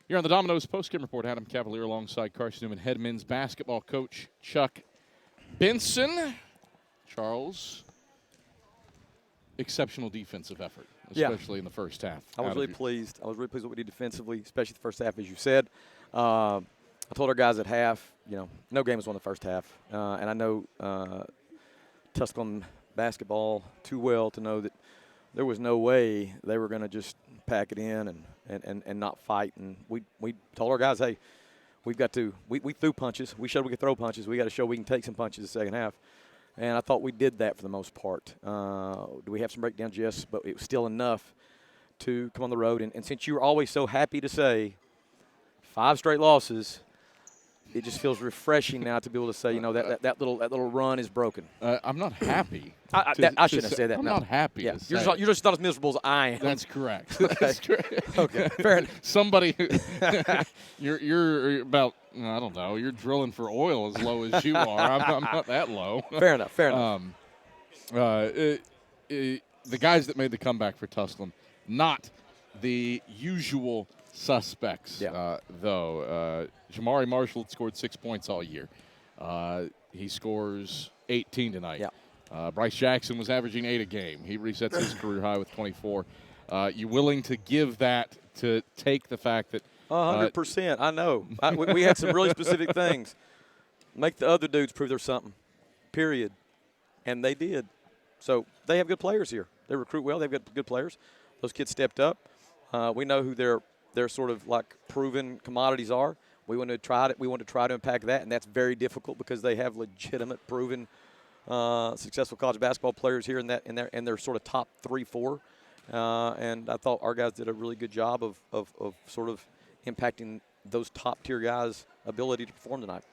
Here on the Domino's postgame report, Adam Cavalier alongside Carson-Newman head men's basketball coach Chuck Benson. Charles, exceptional defensive effort, especially in the first half. I was really pleased. I was really pleased with what we did defensively, especially the first half, as you said. I told our guys at half, no game was won the first half. And I know Tusculum basketball too well to know that there was no way they were going to just pack it in and not fight. And we told our guys, hey, we've got to – we threw punches. We showed we could throw punches. We got to show we can take some punches the second half. And I thought we did that for the most part. Do we have some breakdowns? Yes, but it was still enough to come on the road. And since you were always so happy to say 5 straight losses, it just feels refreshing now to be able to say, that little run is broken. I'm not happy. I shouldn't have said that. I'm not happy. Yeah. You're just not as miserable as I am. That's correct. Okay. That's correct. Okay. Fair enough. Somebody, you're about, I don't know, you're drilling for oil as low as you are. I'm not that low. Fair enough. The guys that made the comeback for Tusculum, not the usual suspects, though. Jamari Marshall had scored 6 points all year. He scores 18 tonight. Yeah. Bryce Jackson was averaging 8 a game. He resets his career high with 24. You willing to give that to take the fact that 100%. I know. We had some really specific things. Make the other dudes prove there's something, period. And they did. So they have good players here. They recruit well. They've got good players. Those kids stepped up. We know who their sort of like proven commodities are. We want to try to impact that, and that's very difficult because they have legitimate, proven, successful college basketball players here in their sort of top 3-4. And I thought our guys did a really good job of sort of impacting those top tier guys' ability to perform tonight.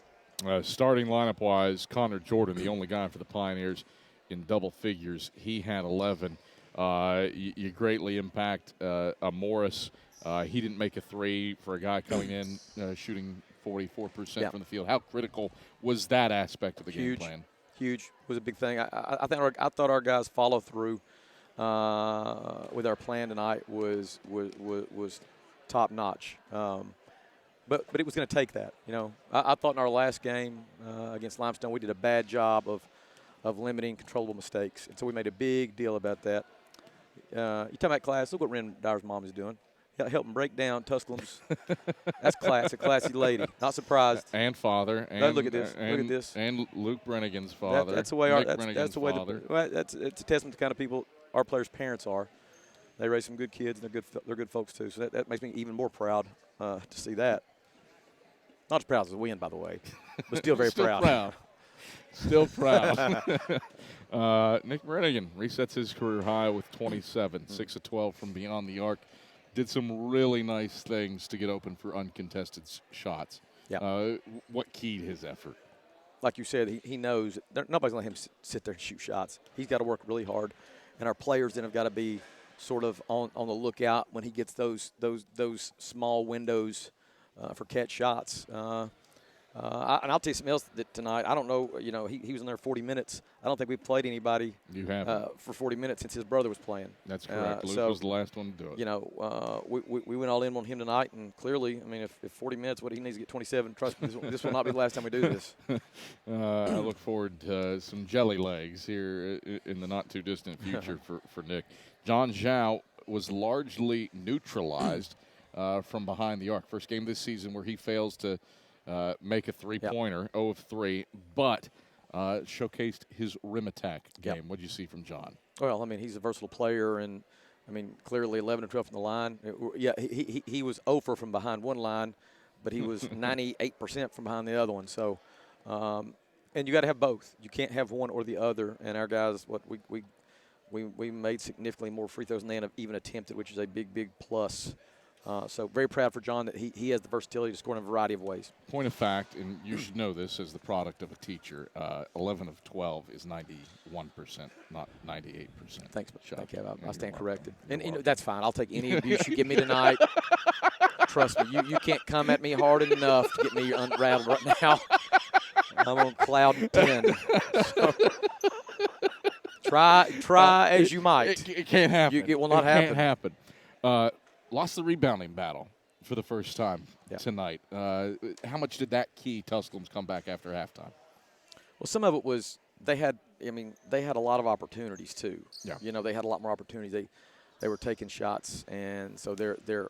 Starting lineup-wise, Connor Jordan, the only guy for the Pioneers in double figures. He had 11. You greatly impact Morris. He didn't make a 3 for a guy coming in shooting 44% from the field. How critical was that aspect of the game plan? Huge. It was a big thing. I thought our guys' follow through with our plan tonight was top notch. But it was going to take that. I thought in our last game against Limestone we did a bad job of limiting controllable mistakes, and so we made a big deal about that. You talking about class? Look what Ren Dyer's mom is doing. Help him break down Tusculum's. That's class, a classy lady. Not surprised. And father. And, look at this. Look at this. And Luke Brennigan's father. That's the way that's the way. It's a testament to the kind of people our players' parents are. They raise some good kids, and they're good folks too. So that makes me even more proud to see that. Not as proud as a win, by the way, but still very proud. Still proud. Nick Brennigan resets his career high with 27, 6 of 12 from beyond the arc. Did some really nice things to get open for uncontested shots. Yeah. What keyed his effort? Like you said, he knows nobody's going to let him sit there and shoot shots. He's got to work really hard, and our players then have got to be sort of on the lookout when he gets those small windows for catch shots. And I'll tell you something else that tonight. I don't know. He was in there 40 minutes. I don't think we've played anybody for 40 minutes since his brother was playing. That's correct. Luke was the last one to do it. We went all in on him tonight, and clearly, I mean, if 40 minutes, what he needs to get 27. Trust me, this will not be the last time we do this. I look forward to some jelly legs here in the not too distant future for Nick. John Zhao was largely neutralized from behind the arc. First game this season where he fails to make a three-pointer, 0 of 3, but showcased his rim attack game. What did you see from John? Well, I mean, he's a versatile player, and, I mean, clearly 11 of 12 from the line. He was 0 for from behind one line, but he was 98% from behind the other one. So, and you got to have both. You can't have one or the other. And our guys, we made significantly more free throws than they even attempted, which is a big plus. So very proud for John that he has the versatility to score in a variety of ways. Point of fact, and you should know this as the product of a teacher, 11 of 12 is 91%, not 98%. Thanks, thank you. I stand corrected. And that's fine. I'll take any abuse you give me tonight. Trust me, you can't come at me hard enough to get me unrattled right now. I'm on cloud 10. So, try as you might. It can't happen. It will not happen. It can't happen. Lost the rebounding battle for the first time tonight. How much did that key Tusculum's come back after halftime? Well, some of it was they had a lot of opportunities too. Yeah. They had a lot more opportunities. They were taking shots, and so the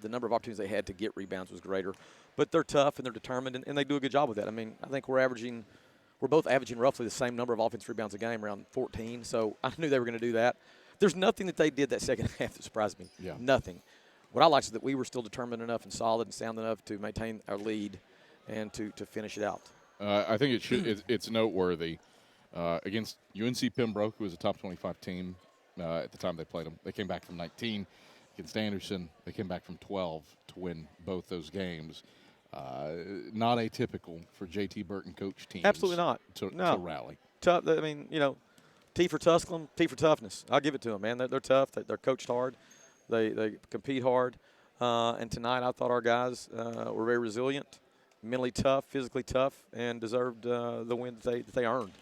number of opportunities they had to get rebounds was greater. But they're tough and they're determined, and they do a good job with that. I think we're both averaging roughly the same number of offensive rebounds a game, around 14. So I knew they were going to do that. There's nothing that they did that second half that surprised me. Yeah. Nothing. What I liked is that we were still determined enough and solid and sound enough to maintain our lead and to finish it out. I think it's noteworthy against UNC Pembroke, who was a top 25 team at the time they played them. They came back from 19. Against Anderson, they came back from 12 to win both those games. Not atypical for J.T. Burton coach teams. Absolutely not. To rally. Tough. T for Tusculum, T for toughness. I'll give it to them, man. They're tough. They're coached hard. They compete hard. And tonight, I thought our guys were very resilient, mentally tough, physically tough, and deserved the win that they earned.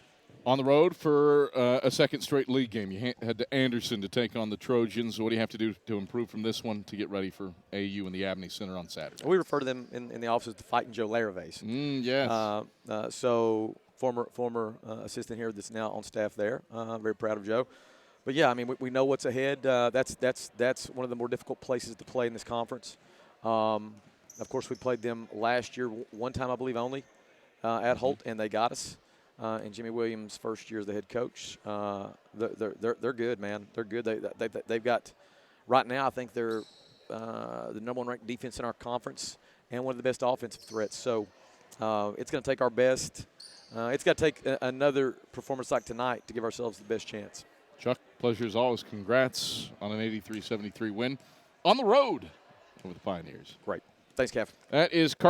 On the road for a second straight league game. You head to Anderson to take on the Trojans. What do you have to do to improve from this one to get ready for AU in the Abney Center on Saturday? We refer to them in the office as the Fighting Joe Laraves. Yes. So former assistant here that's now on staff there. Very proud of Joe. But, yeah, we know what's ahead. That's one of the more difficult places to play in this conference. Of course, we played them last year one time, I believe, only at Holt, and they got us. And Jimmy Williams' first year as the head coach, they're good, man. They're good. They've got right now. I think they're the number one ranked defense in our conference and one of the best offensive threats. So it's going to take our best. It's got to take another performance like tonight to give ourselves the best chance. Chuck, pleasure as always. Congrats on an 83-73 win on the road over the Pioneers. Great. Thanks, Kev. That is